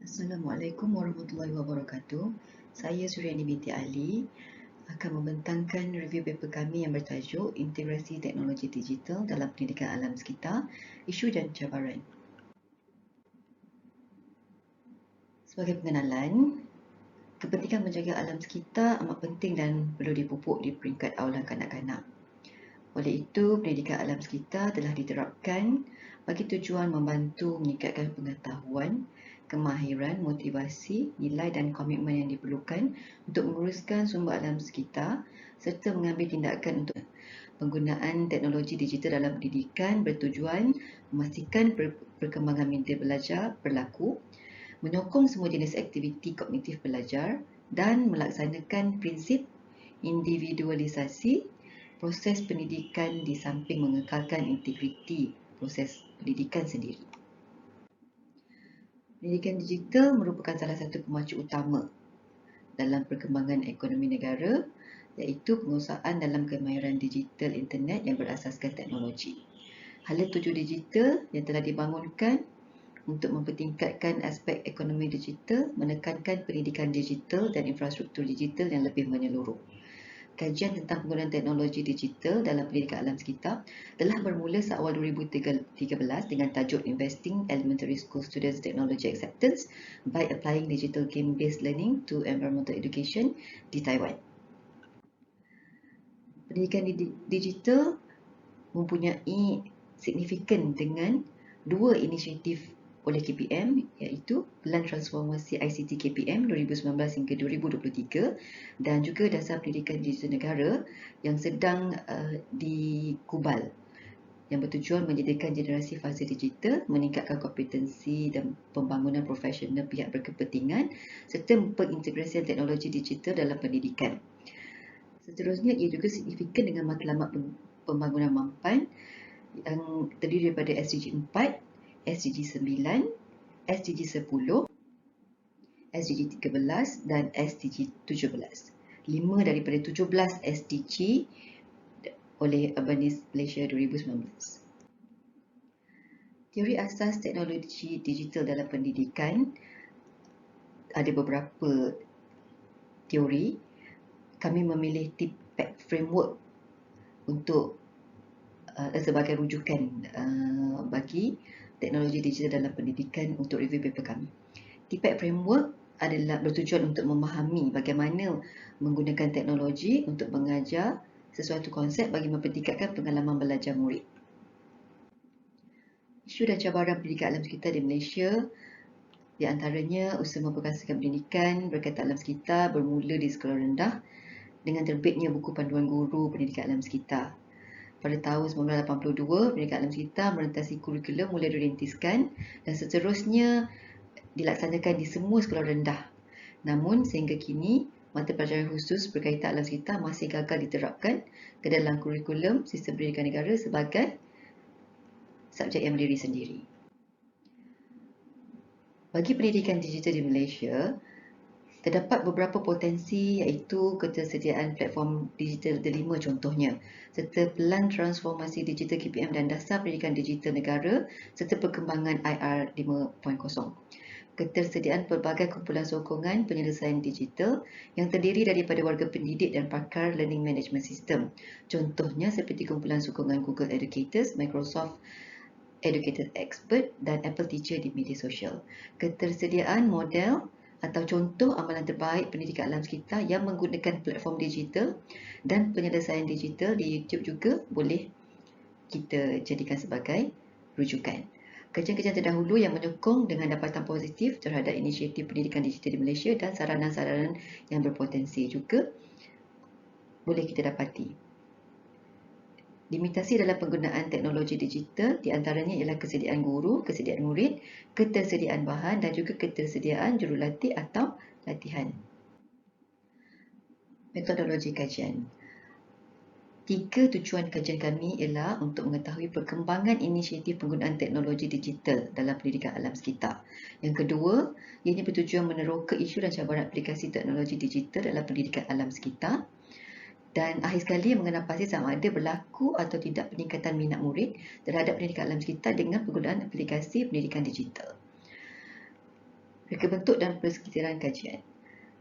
Assalamualaikum warahmatullahi wabarakatuh. Saya Suryani binti Ali akan membentangkan review paper kami yang bertajuk Integrasi Teknologi Digital dalam Pendidikan Alam Sekitar, Isu dan Cabaran. Sebagai pengenalan, kepentingan menjaga alam sekitar amat penting dan perlu dipupuk di peringkat awalan kanak-kanak. Oleh itu, pendidikan alam sekitar telah diterapkan bagi tujuan membantu meningkatkan pengetahuan, kemahiran, motivasi, nilai dan komitmen yang diperlukan untuk menguruskan sumber alam sekitar serta mengambil tindakan untuk penggunaan teknologi digital dalam pendidikan bertujuan memastikan perkembangan minda belajar berlaku, menyokong semua jenis aktiviti kognitif belajar dan melaksanakan prinsip individualisasi proses pendidikan di samping mengekalkan integriti proses pendidikan sendiri. Pendidikan digital merupakan salah satu pemacu utama dalam perkembangan ekonomi negara, iaitu pengusahaan dalam kemahiran digital internet yang berasaskan teknologi. Hala tuju digital yang telah dibangunkan untuk mempertingkatkan aspek ekonomi digital, menekankan pendidikan digital dan infrastruktur digital yang lebih menyeluruh. Kajian tentang penggunaan teknologi digital dalam pendidikan alam sekitar telah bermula seawal 2013 dengan tajuk Investing Elementary School Students Technology Acceptance by Applying Digital Game-Based Learning to Environmental Education di Taiwan. Pendidikan digital mempunyai signifikan dengan dua inisiatif oleh KPM, iaitu Pelan Transformasi ICT KPM 2019 hingga 2023 dan juga Dasar Pendidikan Digital Negara yang sedang dikubal, yang bertujuan menyediakan generasi fasa digital, meningkatkan kompetensi dan pembangunan profesional pihak berkepentingan serta pengintegrasian teknologi digital dalam pendidikan. Seterusnya, ia juga signifikan dengan matlamat pembangunan mampan yang terdiri daripada SDG 4, SDG 9, SDG 10, SDG 13 dan SDG 17. 5 daripada 17 SDG oleh Urbanist Malaysia 2019. Teori asas teknologi digital dalam pendidikan ada beberapa teori. Kami memilih TPACK framework untuk sebagai rujukan bagi teknologi digital dalam pendidikan untuk review paper kami. TPACK framework adalah bertujuan untuk memahami bagaimana menggunakan teknologi untuk mengajar sesuatu konsep bagi mempertingkatkan pengalaman belajar murid. Isu dan cabaran pendidikan alam sekitar di Malaysia, di antaranya usaha memperkasakan pendidikan berkaitan alam sekitar bermula di sekolah rendah dengan terbitnya buku panduan guru pendidikan alam sekitar. Pada tahun 1982, pendidikan alam sekitar merentasi kurikulum mula dirintiskan dan seterusnya dilaksanakan di semua sekolah rendah. Namun sehingga kini, mata pelajaran khusus berkaitan alam sekitar masih gagal diterapkan ke dalam kurikulum sistem pendidikan negara sebagai subjek yang berdiri sendiri. Bagi pendidikan digital di Malaysia, terdapat beberapa potensi, iaitu ketersediaan platform digital delima contohnya, serta pelan transformasi digital KPM dan dasar pendidikan digital negara serta perkembangan IR 5.0. Ketersediaan pelbagai kumpulan sokongan penyelesaian digital yang terdiri daripada warga pendidik dan pakar learning management system. Contohnya seperti kumpulan sokongan Google Educators, Microsoft Educator Expert dan Apple Teacher di media sosial. Ketersediaan model atau contoh amalan terbaik pendidikan alam sekitar yang menggunakan platform digital dan penyelesaian digital di YouTube juga boleh kita jadikan sebagai rujukan. Kajian-kajian terdahulu yang menyokong dengan dapatan positif terhadap inisiatif pendidikan digital di Malaysia dan saranan-saranan yang berpotensi juga boleh kita dapati. Limitasi dalam penggunaan teknologi digital di antaranya ialah kesediaan guru, kesediaan murid, ketersediaan bahan dan juga ketersediaan jurulatih atau latihan. Metodologi kajian. 3 tujuan kajian kami ialah untuk mengetahui perkembangan inisiatif penggunaan teknologi digital dalam pendidikan alam sekitar. Yang kedua, ianya bertujuan meneroka isu dan cabaran aplikasi teknologi digital dalam pendidikan alam sekitar. Dan akhir sekali, mengenal pasti sama ada berlaku atau tidak peningkatan minat murid terhadap pendidikan alam sekitar dengan penggunaan aplikasi pendidikan digital. Reka bentuk dan persekitaran kajian.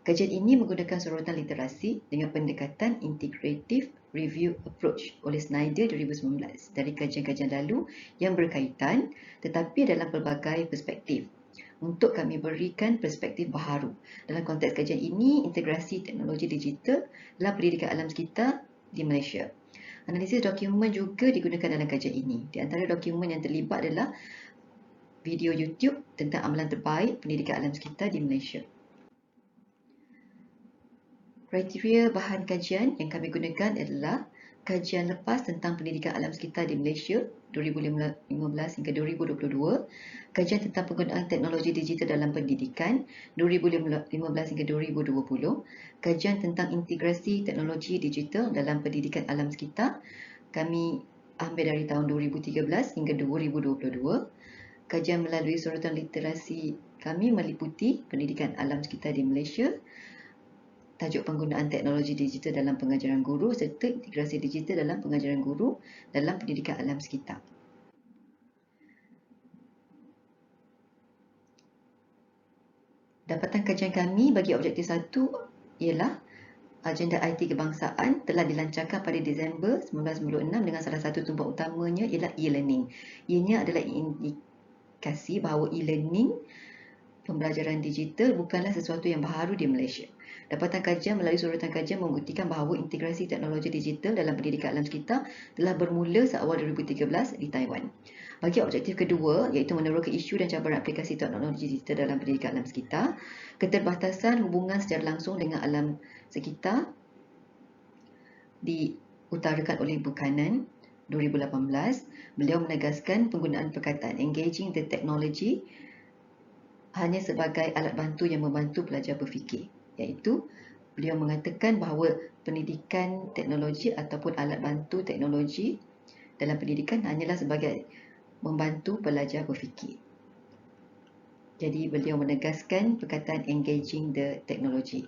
Kajian ini menggunakan sorotan literasi dengan pendekatan integrative review approach oleh Snyder 2019 dari kajian-kajian lalu yang berkaitan tetapi dalam pelbagai perspektif. Untuk kami berikan perspektif baharu. Dalam konteks kajian ini, integrasi teknologi digital dalam pendidikan alam sekitar di Malaysia. Analisis dokumen juga digunakan dalam kajian ini. Di antara dokumen yang terlibat adalah video YouTube tentang amalan terbaik pendidikan alam sekitar di Malaysia. Kriteria bahan kajian yang kami gunakan adalah kajian lepas tentang pendidikan alam sekitar di Malaysia 2015 hingga 2022, kajian tentang penggunaan teknologi digital dalam pendidikan 2015 hingga 2020, kajian tentang integrasi teknologi digital dalam pendidikan alam sekitar kami ambil dari tahun 2013 hingga 2022. Kajian melalui sorotan literasi kami meliputi pendidikan alam sekitar di Malaysia, tajuk penggunaan teknologi digital dalam pengajaran guru serta integrasi digital dalam pengajaran guru dalam pendidikan alam sekitar. Dapatan kajian kami bagi objektif 1 ialah agenda IT kebangsaan telah dilancarkan pada Disember 1996 dengan salah satu tumpuan utamanya ialah e-learning. Ianya adalah indikasi bahawa e-learning pembelajaran digital bukanlah sesuatu yang baharu di Malaysia. Dapatan kajian melalui sorotan kajian membuktikan bahawa integrasi teknologi digital dalam pendidikan alam sekitar telah bermula seawal 2013 di Taiwan. Bagi objektif kedua, iaitu meneroka isu dan cabaran aplikasi teknologi digital dalam pendidikan alam sekitar, keterbatasan hubungan secara langsung dengan alam sekitar diutarakan oleh Buchanan 2018. Beliau menegaskan penggunaan perkataan engaging the technology hanya sebagai alat bantu yang membantu pelajar berfikir, iaitu beliau mengatakan bahawa pendidikan teknologi ataupun alat bantu teknologi dalam pendidikan hanyalah sebagai membantu pelajar berfikir. Jadi beliau menegaskan perkataan engaging the technology.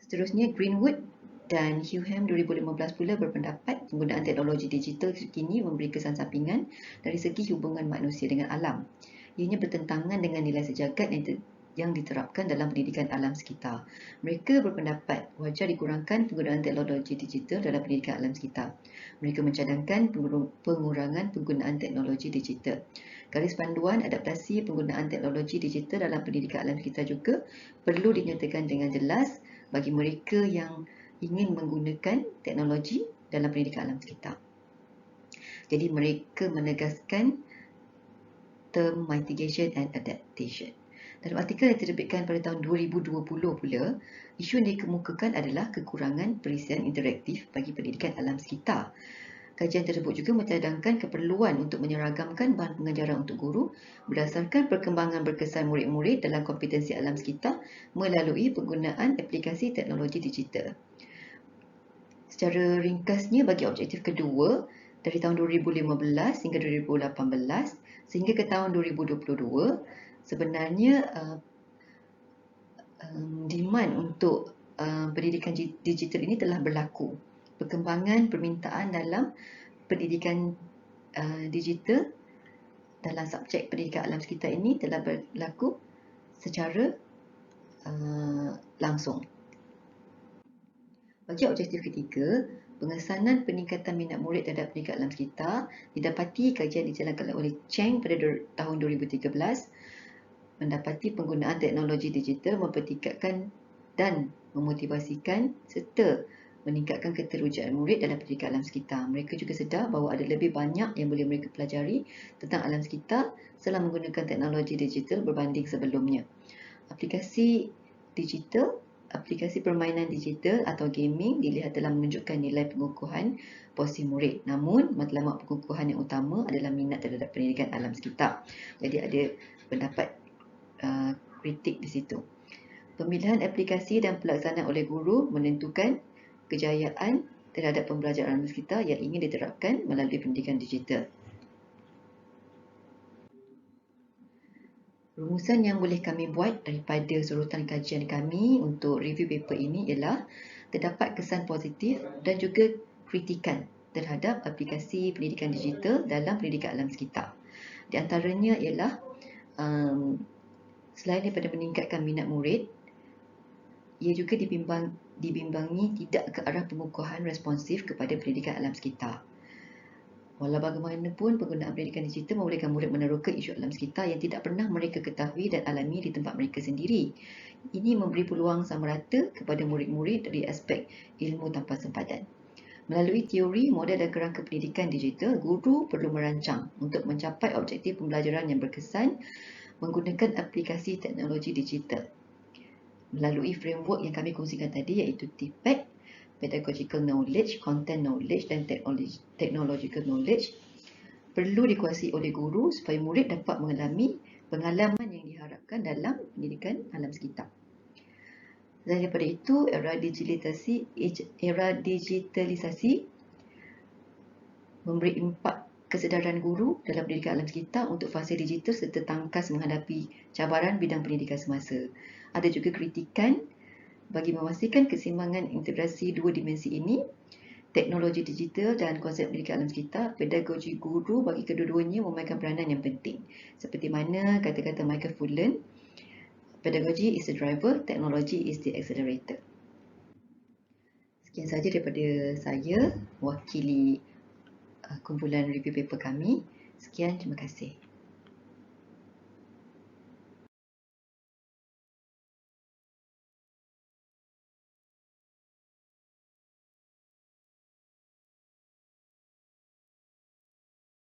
Seterusnya, Greenwood dan Hewham 2015 pula berpendapat penggunaan teknologi digital kini memberi kesan sampingan dari segi hubungan manusia dengan alam. Ianya bertentangan dengan nilai sejagat yang diterapkan dalam pendidikan alam sekitar. Mereka berpendapat wajar dikurangkan penggunaan teknologi digital dalam pendidikan alam sekitar. Mereka mencadangkan pengurangan penggunaan teknologi digital. Garis panduan adaptasi penggunaan teknologi digital dalam pendidikan alam sekitar juga perlu dinyatakan dengan jelas bagi mereka yang ingin menggunakan teknologi dalam pendidikan alam sekitar. Jadi mereka menegaskan term mitigation and adaptation. Dalam artikel yang diterbitkan pada tahun 2020 pula, isu yang dikemukakan adalah kekurangan perisian interaktif bagi pendidikan alam sekitar. Kajian tersebut juga mencadangkan keperluan untuk menyeragamkan bahan pengajaran untuk guru berdasarkan perkembangan berkesan murid-murid dalam kompetensi alam sekitar melalui penggunaan aplikasi teknologi digital. Secara ringkasnya, bagi objektif kedua, dari tahun 2015 hingga 2018 sehingga ke tahun 2022, sebenarnya demand untuk pendidikan digital ini telah berlaku. Perkembangan permintaan dalam pendidikan digital dalam subjek pendidikan alam sekitar ini telah berlaku secara langsung. Bagi objektif ketiga, pengesanan peningkatan minat murid terhadap pendidikan alam sekitar didapati kajian dijalankan oleh Cheng pada tahun 2013 mendapati penggunaan teknologi digital mempertingkatkan dan memotivasikan serta meningkatkan keterujaan murid dalam pendidikan alam sekitar. Mereka juga sedar bahawa ada lebih banyak yang boleh mereka pelajari tentang alam sekitar setelah menggunakan teknologi digital berbanding sebelumnya. Aplikasi permainan digital atau gaming dilihat telah menunjukkan nilai pengukuhan porsi murid. Namun, matlamat pengukuhan yang utama adalah minat terhadap pendidikan alam sekitar. Jadi ada pendapat kritik di situ. Pemilihan aplikasi dan pelaksanaan oleh guru menentukan kejayaan terhadap pembelajaran alam sekitar yang ingin diterapkan melalui pendidikan digital. Rumusan yang boleh kami buat daripada sorotan kajian kami untuk review paper ini ialah terdapat kesan positif dan juga kritikan terhadap aplikasi pendidikan digital dalam pendidikan alam sekitar. Di antaranya ialah Selain daripada meningkatkan minat murid, ia juga dibimbangi tidak ke arah pengukuhan responsif kepada pendidikan alam sekitar. Walau bagaimanapun, penggunaan pendidikan digital membolehkan murid meneroka isu alam sekitar yang tidak pernah mereka ketahui dan alami di tempat mereka sendiri. Ini memberi peluang sama rata kepada murid-murid dari aspek ilmu tanpa sempadan. Melalui teori, model dan kerangka pendidikan digital, guru perlu merancang untuk mencapai objektif pembelajaran yang berkesan menggunakan aplikasi teknologi digital. Melalui framework yang kami kongsikan tadi iaitu TPACK, Pedagogical Knowledge, Content Knowledge dan Technological Knowledge, perlu dikuasai oleh guru supaya murid dapat mengalami pengalaman yang diharapkan dalam pendidikan alam sekitar. Dan daripada itu, era digitalisasi memberi impak kesedaran guru dalam pendidikan alam sekitar untuk fasa digital serta tangkas menghadapi cabaran bidang pendidikan semasa. Ada juga kritikan bagi memastikan keseimbangan integrasi dua dimensi ini, teknologi digital dan konsep pendidikan alam sekitar, pedagogi guru bagi kedua-duanya memainkan peranan yang penting. Seperti mana kata-kata Michael Fullan, pedagogy is the driver, technology is the accelerator. Sekian sahaja daripada saya, mewakili kumpulan review paper kami. Sekian, terima kasih.